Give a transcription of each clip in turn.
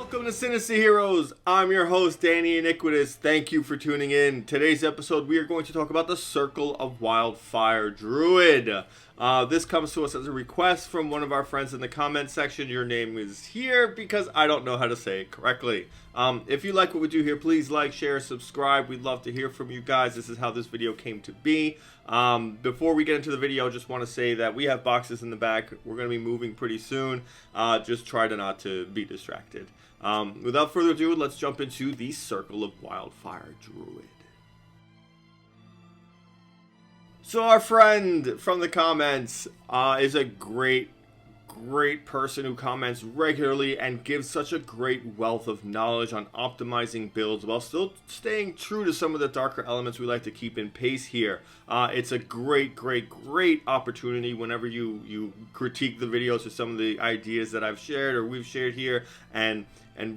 Welcome to Sinister Heroes. I'm your host, Danny Iniquitous. Thank you for tuning in. Today's episode, we are going to talk about the Circle of Wildfire Druid. This comes to us as a request from one of our friends in the comment section. Your name is here because I don't know how to say it correctly. If you like what we do here, please like, share, subscribe. We'd love to hear from you guys. This is how this video came to be. Before we get into the video, I just want to say that we have boxes in the back. We're going to be moving pretty soon. Just try to not to be distracted. Without further ado, let's jump into the Circle of Wildfire Druid. So our friend from the comments is a great person who comments regularly and gives such a great wealth of knowledge on optimizing builds while still staying true to some of the darker elements we like to keep in pace here. It's a great opportunity whenever you critique the videos or some of the ideas that I've shared or we've shared here and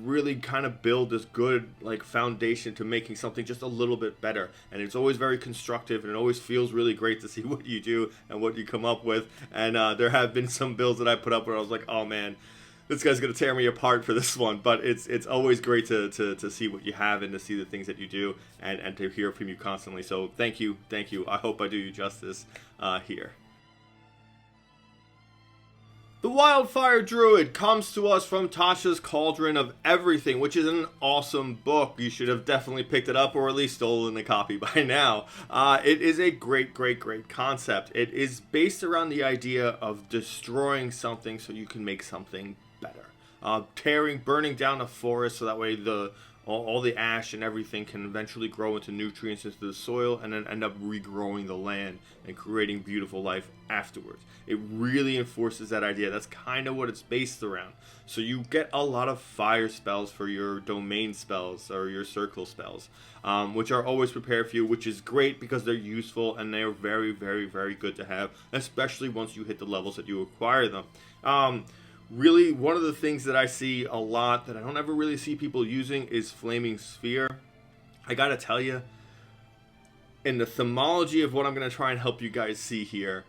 really kind of build this good foundation to making something just a little bit better. And it's always very constructive, and it always feels really great to see what you do and what you come up with. And there have been some builds that I put up where I was like, oh man, this guy's gonna tear me apart for this one. But it's always great to see what you have and to see the things that you do and to hear from you constantly. So thank you. I hope I do you justice here. The Wildfire Druid comes to us from Tashas' Cauldron of Everything, which is an awesome book. You should have definitely picked it up or at least stolen a copy by now. It is a great concept. It is based around the idea of destroying something so you can make something better. Burning down a forest so that way all the ash and everything can eventually grow into nutrients into the soil and then end up regrowing the land and creating beautiful life afterwards. It really enforces that idea. That's kind of what it's based around. So you get a lot of fire spells for your domain spells or your circle spells, which are always prepared for you, which is great because they're useful and they're very good to have, especially once you hit the levels that you acquire them. Really, one of the things that I see a lot that I don't ever really see people using is Flaming Sphere. I gotta tell you, in the themology of what I'm gonna try and help you guys see here,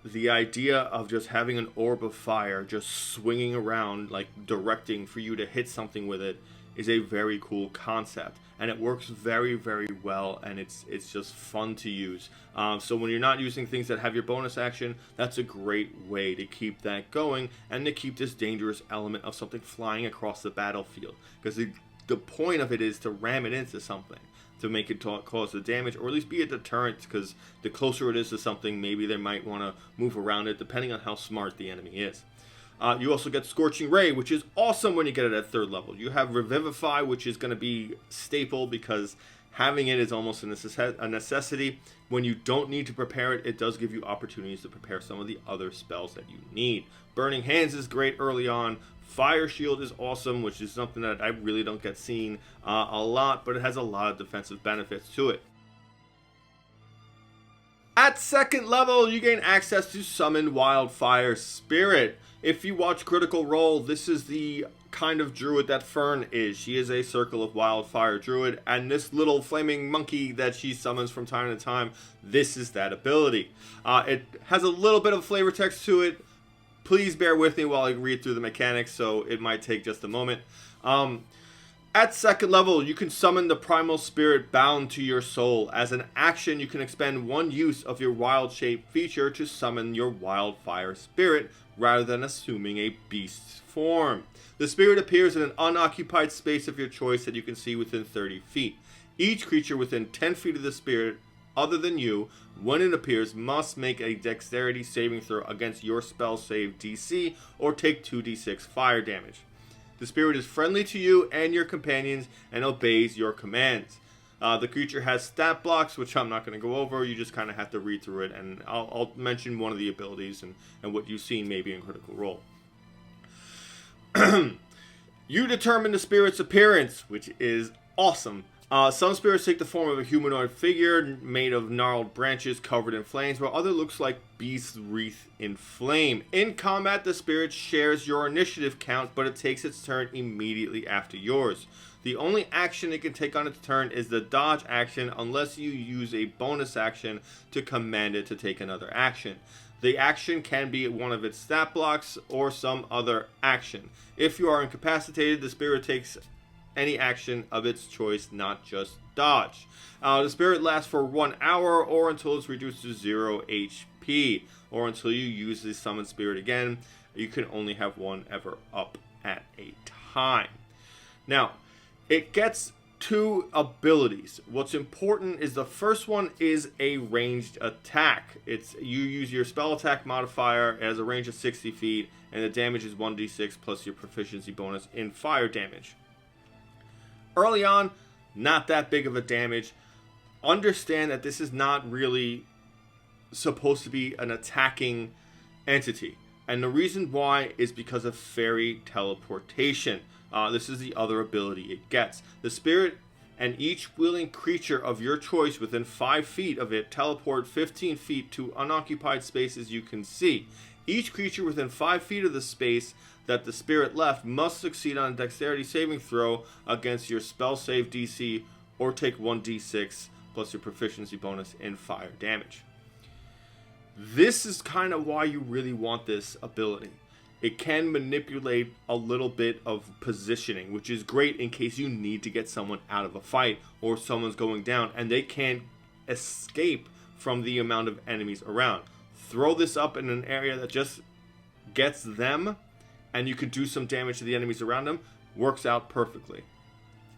the idea of just having an orb of fire just swinging around, directing for you to hit something with it, is a very cool concept, and it works very well, and it's just fun to use. So when you're not using things that have your bonus action, that's a great way to keep that going and to keep this dangerous element of something flying across the battlefield, because the point of it is to ram it into something to make it cause the damage, or at least be a deterrent, because the closer it is to something, maybe they might want to move around it depending on how smart the enemy is. You also get Scorching Ray, which is awesome when you get it at 3rd level. You have Revivify, which is going to be staple because having it is almost a necessity. When you don't need to prepare it, it does give you opportunities to prepare some of the other spells that you need. Burning Hands is great early on. Fire Shield is awesome, which is something that I really don't get seen a lot, but it has a lot of defensive benefits to it. At 2nd level, you gain access to Summon Wildfire Spirit. If you watch Critical Role, this is the kind of druid that Fearne is. She is a Circle of Wildfire Druid, and this little flaming monkey that she summons from time to time, this is that ability. It has a little bit of flavor text to it. Please bear with me while I read through the mechanics, so it might take just a moment. At 2nd level, you can summon the Primal Spirit bound to your soul. As an action, you can expend one use of your Wild Shape feature to summon your Wildfire Spirit, rather than assuming a beast's form. The spirit appears in an unoccupied space of your choice that you can see within 30 feet. Each creature within 10 feet of the spirit, other than you, when it appears, must make a dexterity saving throw against your spell save DC or take 2d6 fire damage. The spirit is friendly to you and your companions and obeys your commands. The creature has stat blocks, which I'm not going to go over. You just kind of have to read through it, and I'll mention one of the abilities and what you've seen maybe in Critical Role. You determine the spirit's appearance, which is awesome. Some spirits take the form of a humanoid figure made of gnarled branches covered in flames, while other looks like beasts wreathed in flame. In combat, the spirit shares your initiative count, but it takes its turn immediately after yours. The only action it can take on its turn is the dodge action, unless you use a bonus action to command it to take another action. The action can be one of its stat blocks or some other action. If you are incapacitated, the spirit takes any action of its choice, not just dodge. The spirit lasts for 1 hour or until it's reduced to 0 HP, or until you use the summoned spirit again. You can only have one ever up at a time. Now, it gets 2 abilities. What's important is the first one is a ranged attack. You use your spell attack modifier. It has a range of 60 feet, and the damage is 1d6 plus your proficiency bonus in fire damage. Early on, not that big of a damage. Understand that this is not really supposed to be an attacking entity. And the reason why is because of fairy teleportation. This is the other ability it gets. The spirit and each willing creature of your choice within 5 feet of it teleport 15 feet to unoccupied spaces you can see. Each creature within 5 feet of the space that the spirit left must succeed on a dexterity saving throw against your spell save DC or take 1d6 plus your proficiency bonus in fire damage. This is kind of why you really want this ability. It can manipulate a little bit of positioning, which is great in case you need to get someone out of a fight or someone's going down and they can't escape from the amount of enemies around. Throw this up in an area that just gets them and you could do some damage to the enemies around them. Works out perfectly.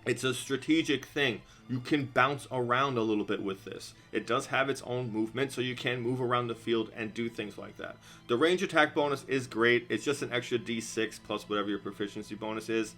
It's a strategic thing. You can bounce around a little bit with this. It does have its own movement, so you can move around the field and do things like that. The range attack bonus is great. It's just an extra d6 plus whatever your proficiency bonus is.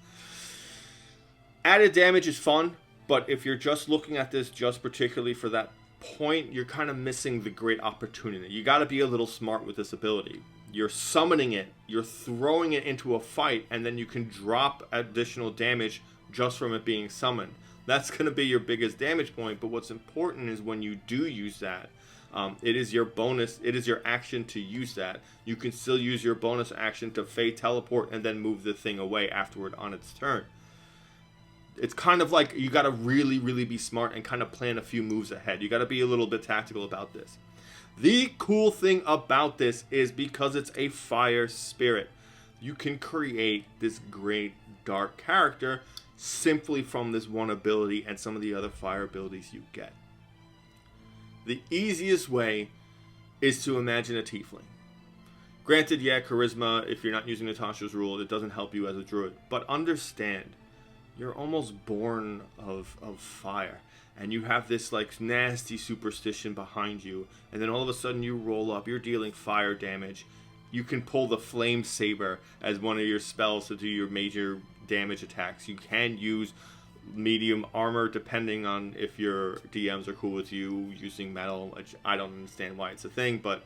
Added damage is fun, but if you're just looking at this just particularly for that point, you're kind of missing the great opportunity. You got to be a little smart with this ability. You're summoning it, you're throwing it into a fight, and then you can drop additional damage just from it being summoned. That's going to be your biggest damage point, but what's important is when you do use that, it is your bonus, it is your action to use that. You can still use your bonus action to fey teleport and then move the thing away afterward on its turn. It's kind of like you got to really, really be smart and kind of plan a few moves ahead. You got to be a little bit tactical about this. The cool thing about this is because it's a fire spirit, you can create this great dark character simply from this one ability and some of the other fire abilities you get. The easiest way is to imagine a tiefling. Granted, yeah, charisma, if you're not using Natasha's rule, it doesn't help you as a druid. But understand, you're almost born of fire. And you have this like nasty superstition behind you. And then all of a sudden you roll up, you're dealing fire damage. You can pull the flame saber as one of your spells to do your major damage attacks. You can use medium armor depending on if your DMs are cool with you using metal, which I don't understand why it's a thing, but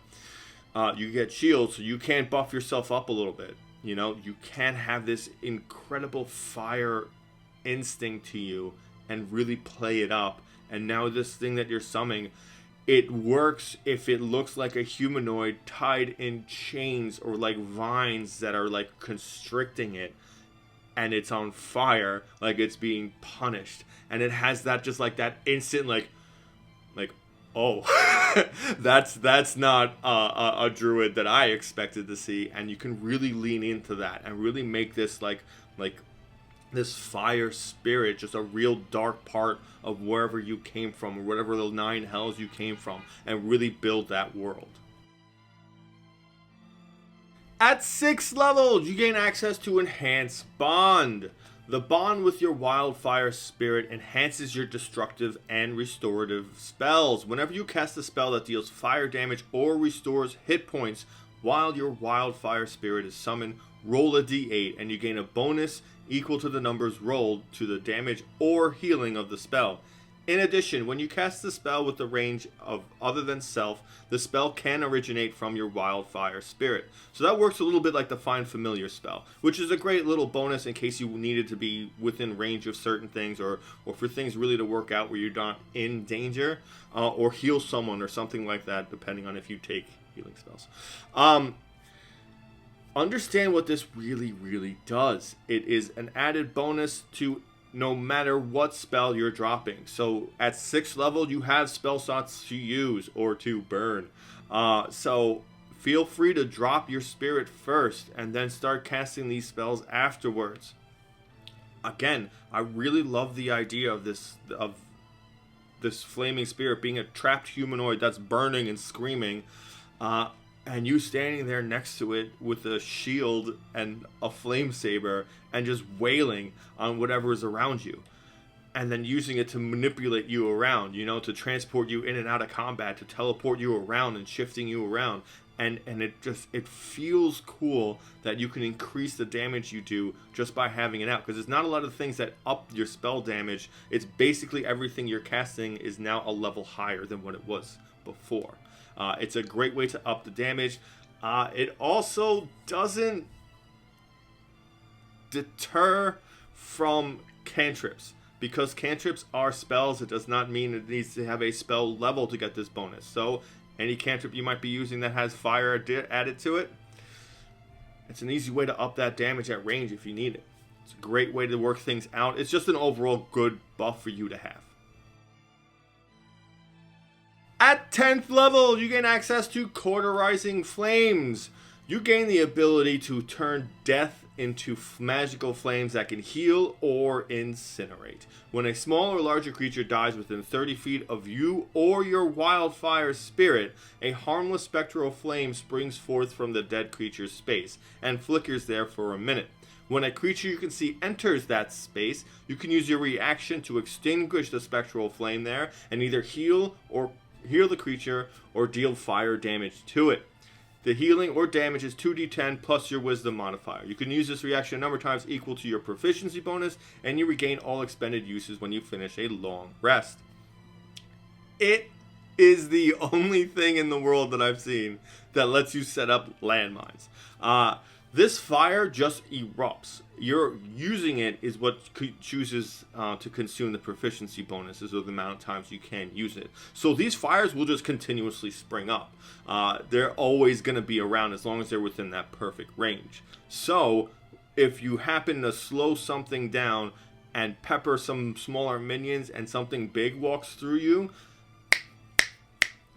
you get shields, so you can buff yourself up a little bit. You know, you can have this incredible fire instinct to you and really play it up. And now this thing that you're summoning, it works if it looks like a humanoid tied in chains or like vines that are like constricting it, and it's on fire, like it's being punished. And it has that just like that instant like oh, that's not a druid that I expected to see. And you can really lean into that and really make this like this fire spirit just a real dark part of wherever you came from or whatever the 9 hells you came from, and really build that world. At 6th level, you gain access to Enhanced Bond. The bond with your Wildfire Spirit enhances your destructive and restorative spells. Whenever you cast a spell that deals fire damage or restores hit points while your Wildfire Spirit is summoned, roll a d8 and you gain a bonus equal to the numbers rolled to the damage or healing of the spell. In addition, when you cast the spell with the range of other than self, the spell can originate from your Wildfire Spirit. So that works a little bit like the Find Familiar spell, which is a great little bonus in case you needed to be within range of certain things, or for things really to work out where you're not in danger, or heal someone or something like that, depending on if you take healing spells. Understand what this really, really does. It is an added bonus to no matter what spell you're dropping. So at 6th level, you have spell slots to use or to burn. So Feel free to drop your spirit first and then start casting these spells afterwards. Again, I really love the idea of this flaming spirit being a trapped humanoid that's burning and screaming, and you standing there next to it with a shield and a flame saber and just wailing on whatever is around you, and then using it to manipulate you around, you know, to transport you in and out of combat, to teleport you around and shifting you around. And it feels cool that you can increase the damage you do just by having it out, because there's not a lot of things that up your spell damage. It's basically everything you're casting is now a level higher than what it was before. It's a great way to up the damage. It also doesn't deter from cantrips, because cantrips are spells. It does not mean it needs to have a spell level to get this bonus. So any cantrip you might be using that has fire added to it, it's an easy way to up that damage at range if you need it. It's a great way to work things out. It's just an overall good buff for you to have. At 10th level, you gain access to Cauterizing Flames. You gain the ability to turn death into magical flames that can heal or incinerate. When a small or larger creature dies within 30 feet of you or your Wildfire Spirit, a harmless spectral flame springs forth from the dead creature's space and flickers there for a minute. When a creature you can see enters that space, you can use your reaction to extinguish the spectral flame there and either heal the creature or deal fire damage to it. The healing or damage is 2d10 plus your wisdom modifier. You can use this reaction a number of times equal to your proficiency bonus, and you regain all expended uses when you finish a long rest. It is the only thing in the world that I've seen that lets you set up landmines. This fire just erupts. You're using it is what chooses to consume the proficiency bonuses, or the amount of times you can use it. So these fires will just continuously spring up. They're always going to be around as long as they're within that perfect range. So if you happen to slow something down and pepper some smaller minions and something big walks through you,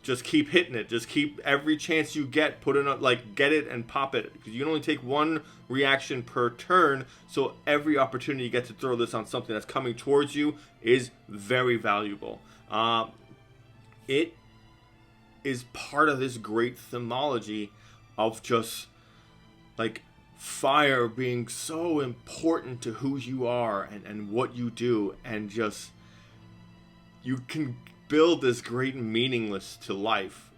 just keep hitting it. Just keep every chance you get, put in get it and pop it. Because you can only take one reaction per turn, so every opportunity you get to throw this on something that's coming towards you is very valuable. It is part of this great themology of just like fire being so important to who you are and what you do, and just you can build this great meaningless to life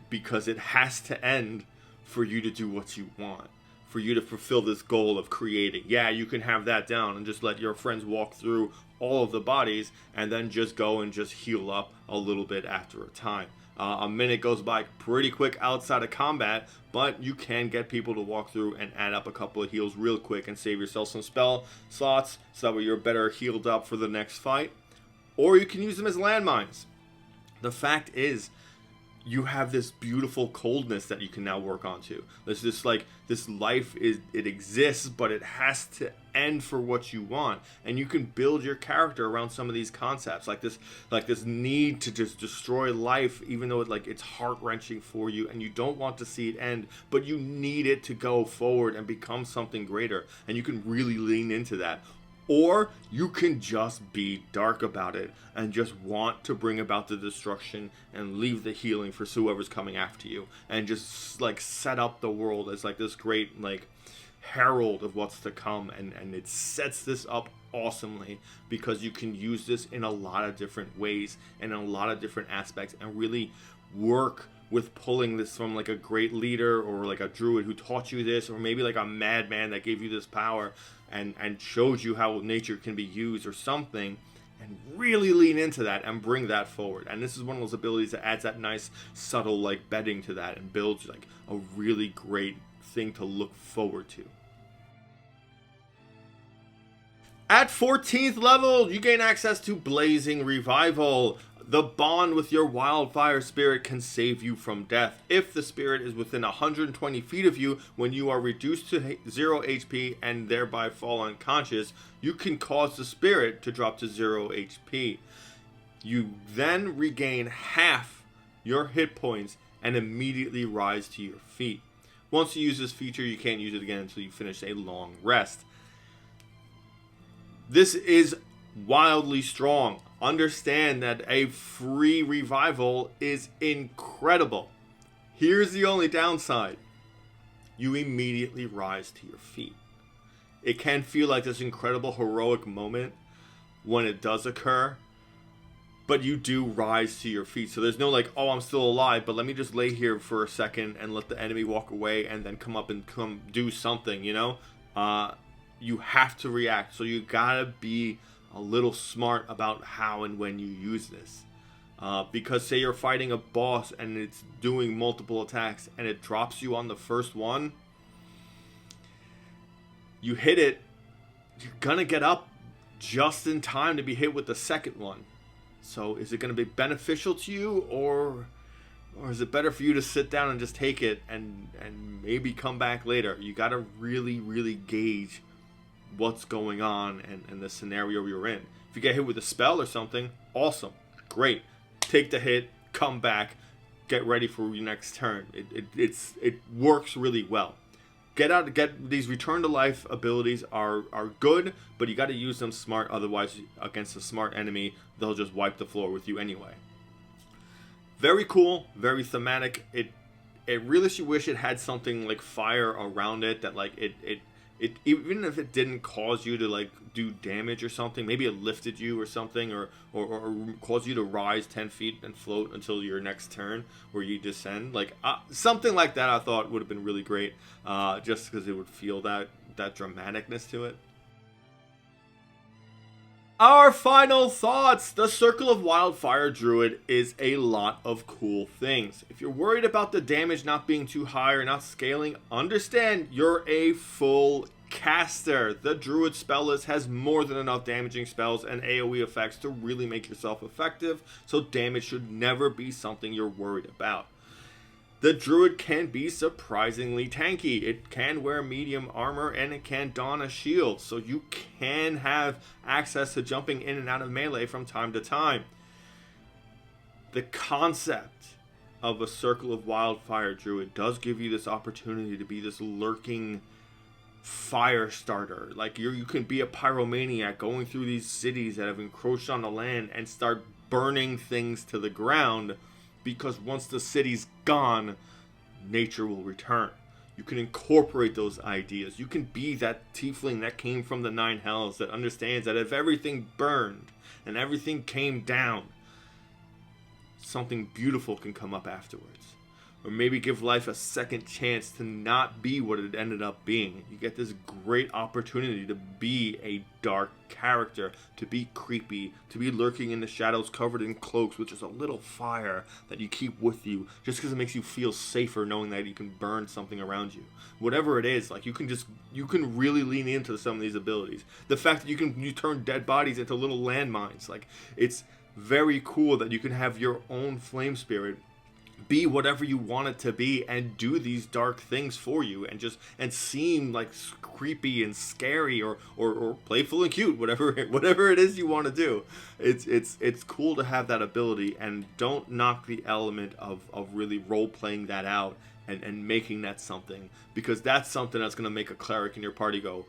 because it has to end for you to do what you want, for you to fulfill this goal of creating. Yeah, you can have that down and just let your friends walk through all of the bodies and then just go and just heal up a little bit after a time. A minute goes by pretty quick outside of combat, but you can get people to walk through and add up a couple of heals real quick and save yourself some spell slots so that way you're better healed up for the next fight. Or you can use them as landmines. The fact is, you have this beautiful coldness that you can now work onto. There's this this life it exists, but it has to end for what you want, and you can build your character around some of these concepts, like this need to just destroy life, even though it's heart-wrenching for you, and you don't want to see it end, but you need it to go forward and become something greater, and you can really lean into that. Or you can just be dark about it and just want to bring about the destruction and leave the healing for whoever's coming after you, and just set up the world as this great herald of what's to come, and it sets this up awesomely because you can use this in a lot of different ways and in a lot of different aspects and really work with pulling this from a great leader or a druid who taught you this, or maybe a madman that gave you this power and showed you how nature can be used or something, and really lean into that and bring that forward. And this is one of those abilities that adds that nice subtle bedding to that and builds a really great thing to look forward to. At 14th level, you gain access to Blazing Revival. The bond with your Wildfire Spirit can save you from death. If the spirit is within 120 feet of you when you are reduced to 0 HP and thereby fall unconscious, you can cause the spirit to drop to 0 HP. You then regain half your hit points and immediately rise to your feet. Once you use this feature, you can't use it again until you finish a long rest. This is wildly strong. Understand that a free revival is incredible. Here's the only downside. You immediately rise to your feet. It can feel like this incredible heroic moment when it does occur, but you do rise to your feet. So there's no like, oh, I'm still alive, but let me just lay here for a second and let the enemy walk away and then come up and come do something, you know? You have to react. So you gotta be a little smart about how and when you use this. Because say you're fighting a boss and it's doing multiple attacks and it drops you on the first one, you hit it, you're gonna get up just in time to be hit with the second one. So is it gonna be beneficial to you, or is it better for you to sit down and just take it and maybe come back later? You gotta really gauge what's going on and the scenario you're in. If you get hit with a spell or something, awesome, great. Take the hit, come back, get ready for your next turn. It works really well. Get these return to life abilities are good, but you got to use them smart. Otherwise, against a smart enemy, they'll just wipe the floor with you anyway. Very cool, very thematic. It really wish it had something like fire around it, that like it even if it didn't cause you to like do damage or something, maybe it lifted you or something, or caused you to rise 10 feet and float until your next turn where you descend. Like something like that I thought would have been really great, just because it would feel that dramaticness to it. Our final thoughts. The Circle of Wildfire Druid is a lot of cool things. If you're worried about the damage not being too high or not scaling, understand you're a full caster. The Druid spell list has more than enough damaging spells and AoE effects to really make yourself effective, so damage should never be something you're worried about. The Druid can be surprisingly tanky. It can wear medium armor and it can don a shield, so you can have access to jumping in and out of melee from time to time. The concept of a Circle of Wildfire Druid does give you this opportunity to be this lurking fire starter. Like you can be a pyromaniac going through these cities that have encroached on the land and start burning things to the ground, because once the city's gone, nature will return. You can incorporate those ideas. You can be that tiefling that came from the Nine Hells that understands that if everything burned and everything came down, something beautiful can come up afterwards. Or maybe give life a second chance to not be what it ended up being. You get this great opportunity to be a dark character, to be creepy, to be lurking in the shadows covered in cloaks with just a little fire that you keep with you, just because it makes you feel safer knowing that you can burn something around you. Whatever it is, like you can really lean into some of these abilities. The fact that you turn dead bodies into little landmines, like it's very cool that you can have your own flame spirit be whatever you want it to be and do these dark things for you and seem like creepy and scary or playful and cute, whatever it is you want to do. It's cool to have that ability, and don't knock the element of really role playing that out and making that something, because that's something that's going to make a cleric in your party go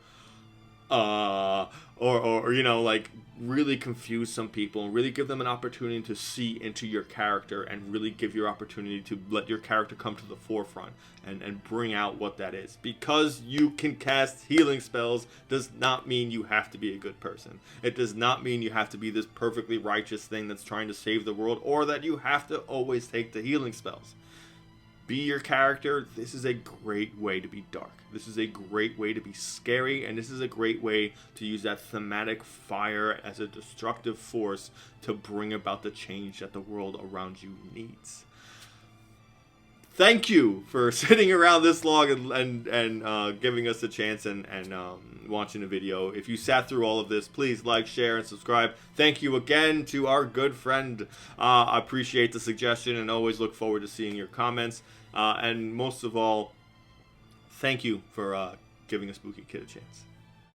or you know, like really confuse some people and really give them an opportunity to see into your character and really give your opportunity to let your character come to the forefront and bring out what that is. Because you can cast healing spells does not mean you have to be a good person. It does not mean you have to be this perfectly righteous thing that's trying to save the world, or that you have to always take the healing spells. Be your character. This is a great way to be dark. This is a great way to be scary, and this is a great way to use that thematic fire as a destructive force to bring about the change that the world around you needs. Thank you for sitting around this long and giving us a chance and watching the video. If you sat through all of this, please like, share, and subscribe. Thank you again to our good friend. I appreciate the suggestion and always look forward to seeing your comments. And most of all, thank you for giving a spooky kid a chance.